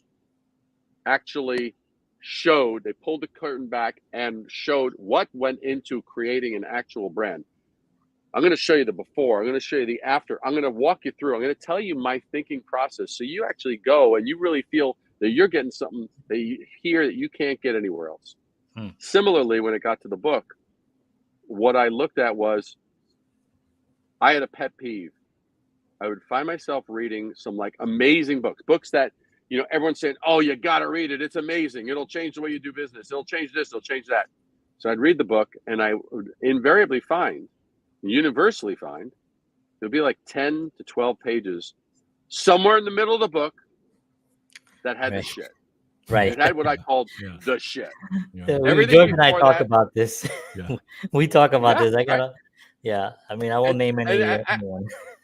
actually showed, they pulled the curtain back and showed what went into creating an actual brand. I'm going to show you the before. I'm going to show you the after. I'm going to walk you through. I'm going to tell you my thinking process so you actually go and you really feel that you're getting something that you hear that you can't get anywhere else. Similarly, when it got to the book, what I looked at was I had a pet peeve. I would find myself reading some like amazing books that, everyone's saying, oh, you got to read it. It's amazing. It'll change the way you do business. It'll change this. It'll change that. So I'd read the book and I would invariably universally find, there'll be like 10 to 12 pages somewhere in the middle of the book that had the shit. Right. It had what I called the shit. George and I talk about this. We talk about this. I mean, I won't name anyone.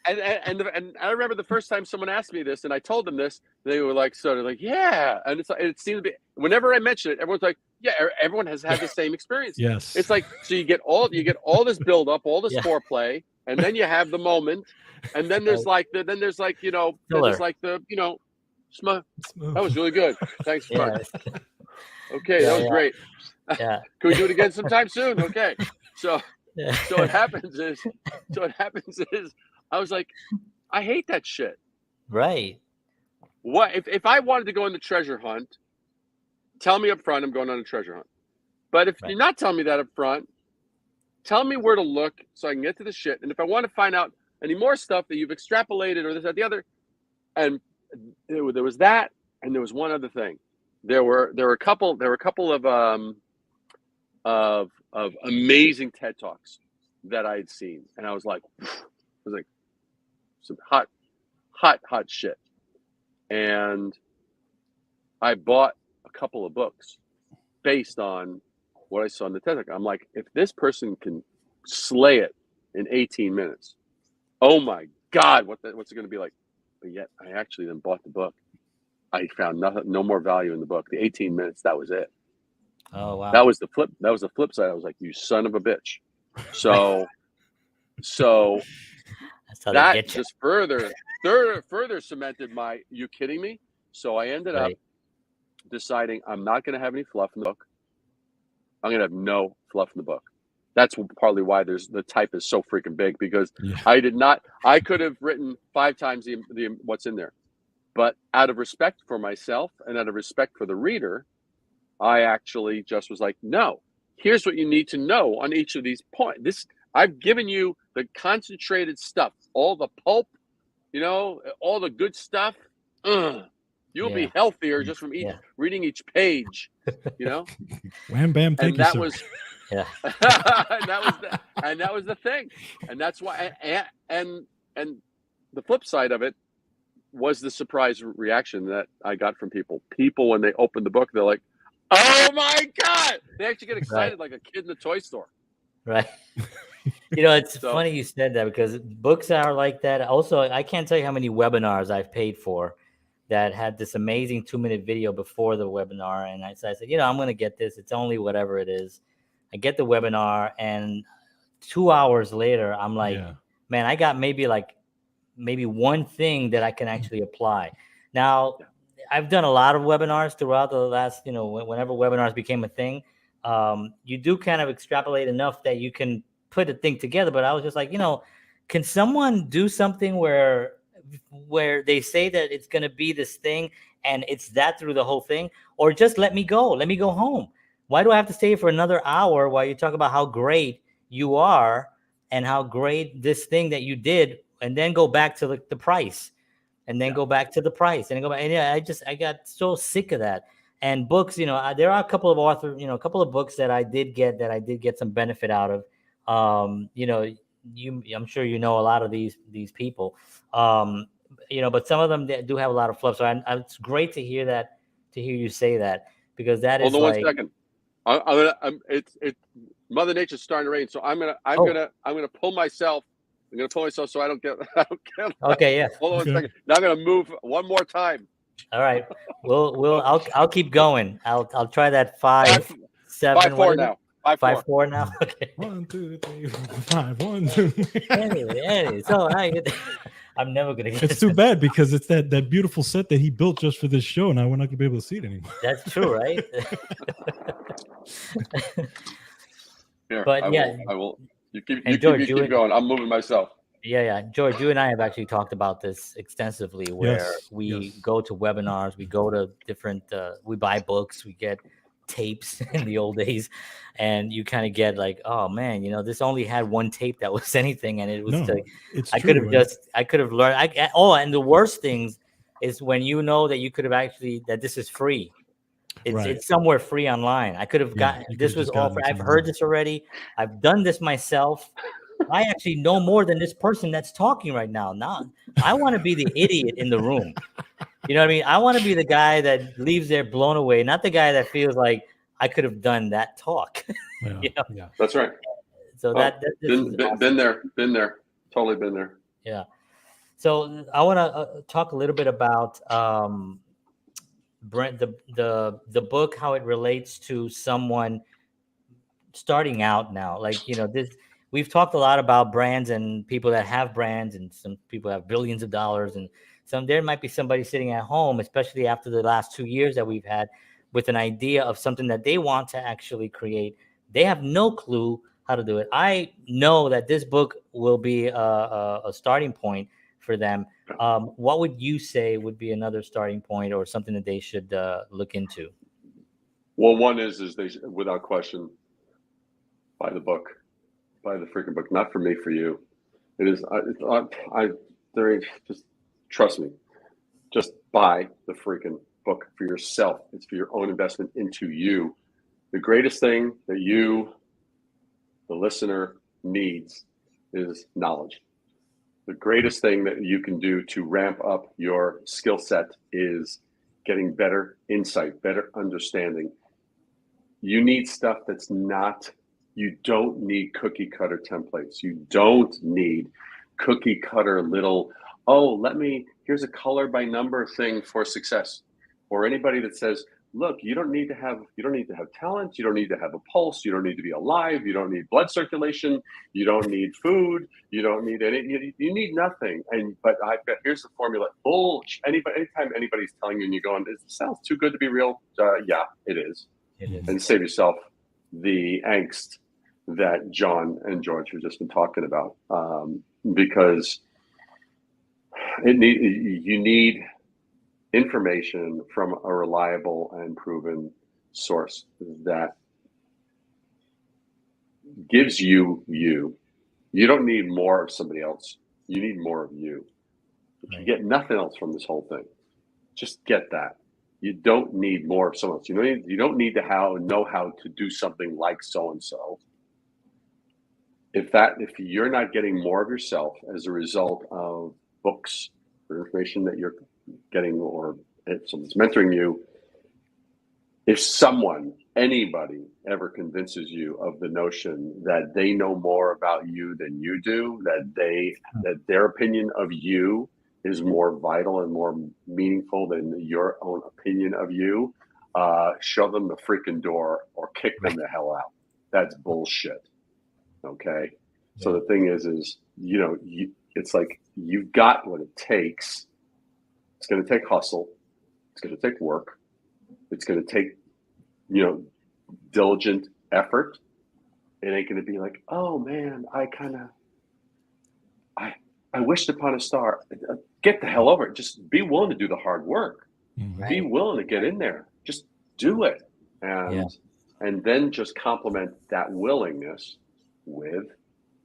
And I remember the first time someone asked me this and I told them this, they were like, yeah. And it seemed to be, whenever I mention it, everyone's like, yeah, everyone has had the same experience. Yes. It's like, so you get all this build up, all this foreplay, and then you have the moment. And then there's that was really good. Thanks, Mark. Okay, that was great. Yeah. Can we do it again sometime soon? Okay. So what happens is I was like, I hate that shit. Right. What if I wanted to go on the treasure hunt, tell me up front I'm going on a treasure hunt. But if you're not telling me that up front, tell me where to look so I can get to the shit. And if I want to find out any more stuff that you've extrapolated or this, that, the other, and there was that, and there was one other thing. There were a couple of amazing TED Talks that I had seen, and I was like some hot shit. And I bought a couple of books based on what I saw in the TED Talk. I'm like, if this person can slay it in 18 minutes, oh my God, what's it going to be like? But yet I actually then bought the book. I found no more value in the book. The 18 minutes, that was it. Oh wow. That was the flip side. I was like, you son of a bitch. So that just further cemented my, you kidding me? So I ended up deciding I'm not going to have any fluff in the book. I'm going to have no fluff in the book. That's partly why the type is so freaking big, because I could have written 5 times the what's in there, but out of respect for myself and out of respect for the reader, I actually just was like, no, here's what you need to know on each of these points. I've given you the concentrated stuff, all the pulp, all the good stuff. You'll be healthier just from reading each page, Wham bam, thank you, sir. And that was the thing, and that's why. And the flip side of it was the surprise reaction that I got from people. People, when they opened the book, they're like, "Oh my God!" They actually get excited like a kid in the toy store. Right. It's funny you said that, because books are like that. Also, I can't tell you how many webinars I've paid for that had this amazing 2-minute video before the webinar. And I said, I'm going to get this. It's only whatever it is. I get the webinar, and 2 hours later, I'm like, man, I got maybe one thing that I can actually apply. Now, I've done a lot of webinars throughout the last, whenever webinars became a thing. You do kind of extrapolate enough that you can put a thing together. But I was just like, can someone do something where they say that it's going to be this thing and it's that through the whole thing? Or just let me go home. Why do I have to stay for another hour while you talk about how great you are and how great this thing that you did, and then go back to the price, and then go back to the price, and go back? And I got so sick of that. And books, there are a couple of authors, a couple of books that I did get some benefit out of. I'm sure a lot of these people, but some of them do have a lot of fluff. So it's great to hear you say that, because that is. Hold on 1 second. It's Mother Nature's starting to rain, so I'm gonna pull myself. I'm gonna pull myself so I don't get. Okay, yeah. Hold on 1 second. Now I'm gonna move one more time. All right. I'll keep going. I'll try that 5, 7. 5-4 now. 5-4 now. Okay. 1, 2, 3, 4, 5. 1, 2. Anyway, so I'm never gonna get. It's too bad, because it's that beautiful set that he built just for this show. Now we're not gonna be able to see it anymore. That's true, right? Here, but I will. You keep going. I'm moving myself. Yeah. George, you and I have actually talked about this extensively, where we go to webinars, we go to different, we buy books, we get tapes in the old days, and you kind of get like, oh man, this only had one tape that was anything, and it was I could have learned. And the worst things is when that you could have actually, that this is free. It's somewhere free online. I could have gotten, this was all free. I've heard this already. I've done this myself. I actually know more than this person that's talking right now. Now I want to be the idiot in the room. You know what I mean? I want to be the guy that leaves there blown away, not the guy that feels like I could have done that talk. Yeah, that's right. So been there, totally been there. Yeah. So I want to talk a little bit about Brent, the book, how it relates to someone starting out now. We've talked a lot about brands and people that have brands, and some people have billions of dollars, and there might be somebody sitting at home, especially after the last 2 years that we've had, with an idea of something that they want to actually create. They have no clue how to do it. I know that this book will be a starting point for them. What would you say would be another starting point, or something that they should look into? Well, one is they, without question, buy the book, buy the freaking book. Not for me, for you. It is. Just trust me. Just buy the freaking book for yourself. It's for your own investment into you. The greatest thing that you, the listener, needs is knowledge. The greatest thing that you can do to ramp up your skill set is getting better insight, better understanding. You need stuff that's not, you don't need cookie cutter templates. You don't need cookie cutter little, here's a color by number thing for success. Or anybody that says, look, you don't need to have talent, you don't need to have a pulse, you don't need to be alive, you don't need blood circulation, you don't need food, you don't need you need nothing. But here's the formula. Bullshit. Anytime anybody's telling you and you're going, this sounds too good to be real, yeah, it is. It is. And save yourself the angst that John and George have just been talking about, because you need information from a reliable and proven source that gives you. You don't need more of somebody else. You need more of you. If you get nothing else from this whole thing, just get that. You don't need more of someone else. You don't need to know how to do something like so-and-so. If you're not getting more of yourself as a result of books or information that you're getting, or if someone's mentoring you, if anybody ever convinces you of the notion that they know more about you than you do, that their opinion of you is more vital and more meaningful than your own opinion of you, show them the freaking door or kick them the hell out. That's bullshit. Okay. Yeah. So the thing is it's like, you've got what it takes. It's going to take hustle. It's going to take work. It's going to take, diligent effort. It ain't going to be like, oh man, I wished upon a star. Get the hell over it. Just be willing to do the hard work. Right. Be willing to get in there. Just do it. And then just complement that willingness with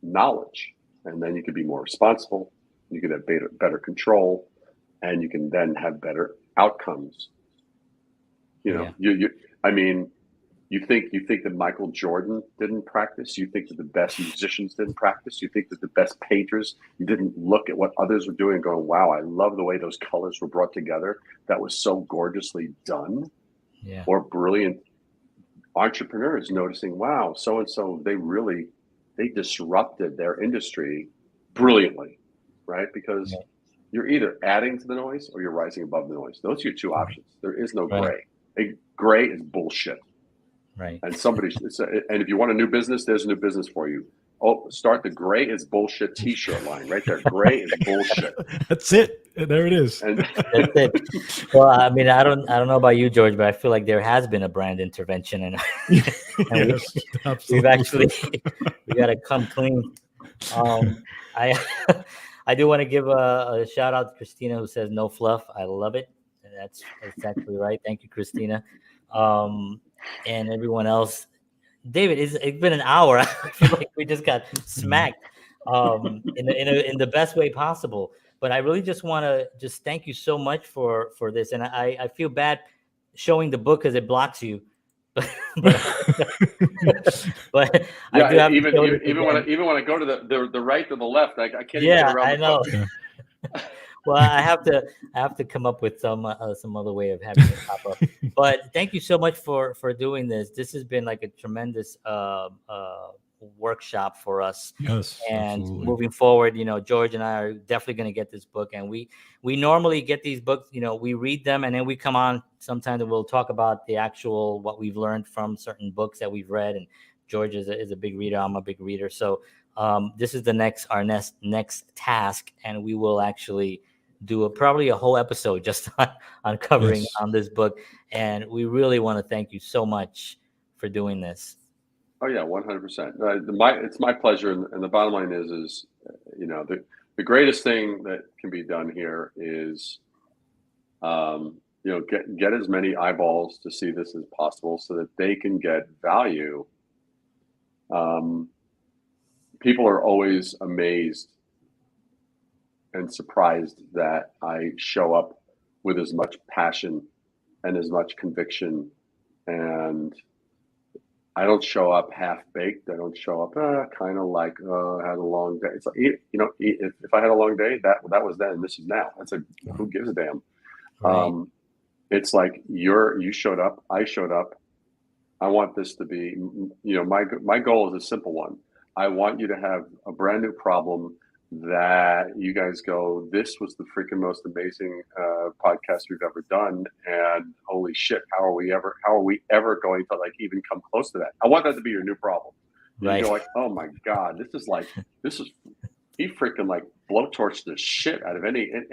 knowledge. And then you can be more responsible. You can have better control, and you can then have better outcomes. You think that Michael Jordan didn't practice? You think that the best musicians didn't practice? You think that the best painters didn't look at what others were doing and going, wow, I love the way those colors were brought together. That was so gorgeously done. Yeah. Or brilliant entrepreneurs noticing, wow, so-and-so, they disrupted their industry brilliantly, right? Because you're either adding to the noise or you're rising above the noise. Those are your two options. There is no gray. Gray is bullshit. Right. And and if you want a new business, there's a new business for you. Oh, start the Gray is Bullshit t-shirt line right there. Gray is bullshit. That's it. There it is. That's it. Well, I mean, I don't know about you, George, but I feel like there has been a brand intervention, and yes, we've actually we got to come clean. I do want to give a shout out to Christina, who says no fluff. I love it. That's exactly right. Thank you, Christina. And everyone else. David, it's been an hour. I feel like we just got smacked in the best way possible. But I really just want to thank you so much for this. And I feel bad showing the book because it blocks you. but yeah, I do have even when I go to the right to the left, I can't even get around the book. Well, I have to come up with some other way of having it pop up. But thank you so much for doing this. This has been like a tremendous workshop for us. Yes, and absolutely. Moving forward, George and I are definitely going to get this book. And we normally get these books. We read them and then we come on sometimes and we'll talk about the actual what we've learned from certain books that we've read. And George is a big reader. I'm a big reader. So this is our next task, and we will actually do probably a whole episode just on covering on this book. And we really want to thank you so much for doing this. Oh yeah, 100%. It's my pleasure. And the bottom line is the greatest thing that can be done here is get as many eyeballs to see this as possible so that they can get value. People are always amazed and surprised that I show up with as much passion and as much conviction, and I don't show up half-baked. I don't show up kind of like I had a long day. It's like, if I had a long day, that was then, and this is now. That's who gives a damn? Right. It's like you showed up, I showed up. I want this to be, my goal is a simple one. I want you to have a brand new problem that you guys go, this was the freaking most amazing podcast we've ever done, and holy shit, how are we ever going to like even come close to that? I want that to be your new problem. Right. You go like, oh my god, he freaking like blowtorched the shit out of anything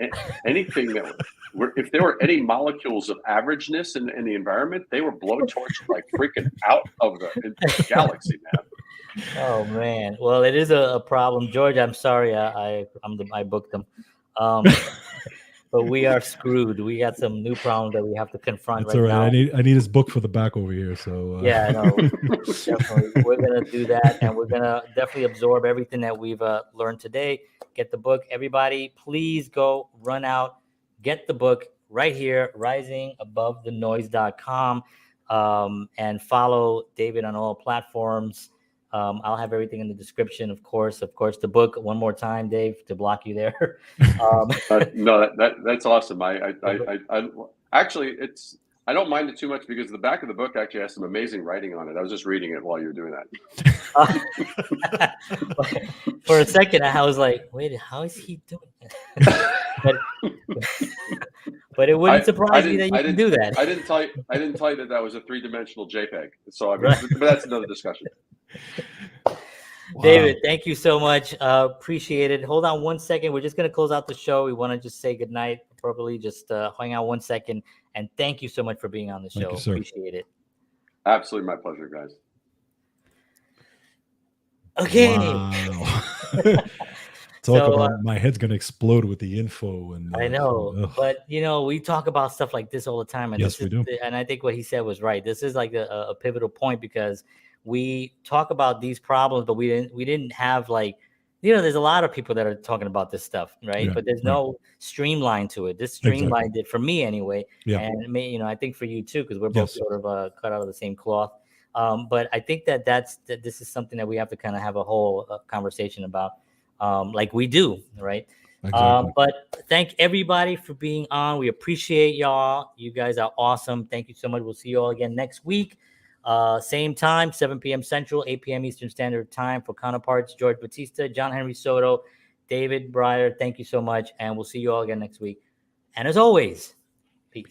that if there were any molecules of averageness in the environment, they were blowtorched like freaking out of the galaxy, man. Oh man, well, it is a problem, George. I'm sorry, I booked them, but we are screwed. We got some new problems that we have to confront. That's right all right. now. I need his book for the back over here. So yeah, no, definitely, we're gonna do that, and we're gonna definitely absorb everything that we've learned today. Get the book, everybody. Please go run out, get the book right here, risingabovethenoise.com, and follow David on all platforms. I'll have everything in the description, of course. The book, one more time, Dave, to block you there. No, that's awesome. I actually, I don't mind it too much because the back of the book actually has some amazing writing on it. I was just reading it while you were doing that. For a second, I was like, wait, how is he doing it? But it wouldn't surprise me that you can do that. I didn't tell you that was a 3-dimensional JPEG. So but that's another discussion. Wow. David, thank you so much. Appreciate it. Hold on one second. We're just going to close out the show. We want to just say goodnight appropriately. Just hang out 1 second. And thank you so much for being on the show. Thank you, appreciate it. Absolutely my pleasure, guys. Okay. Wow. Talk about my head's going to explode with the info. And I know, but we talk about stuff like this all the time. And yes, we do. And I think what he said was right. This is like a pivotal point because we talk about these problems, but we didn't have like, there's a lot of people that are talking about this stuff, right? Yeah, but there's no streamline to it. This streamlined it for me anyway. Yeah. And I think for you too, because we're both sort of cut out of the same cloth. But I think that this is something that we have to kind of have a whole conversation about, like we do, right? Exactly. But thank everybody for being on. We appreciate y'all. You guys are awesome. Thank you so much. We'll see you all again next week. Same time, 7 p.m. Central, 8 p.m. Eastern Standard Time. For Counterparts, George Batista, John Henry Soto, David Brier, thank you so much. And we'll see you all again next week. And as always, peace.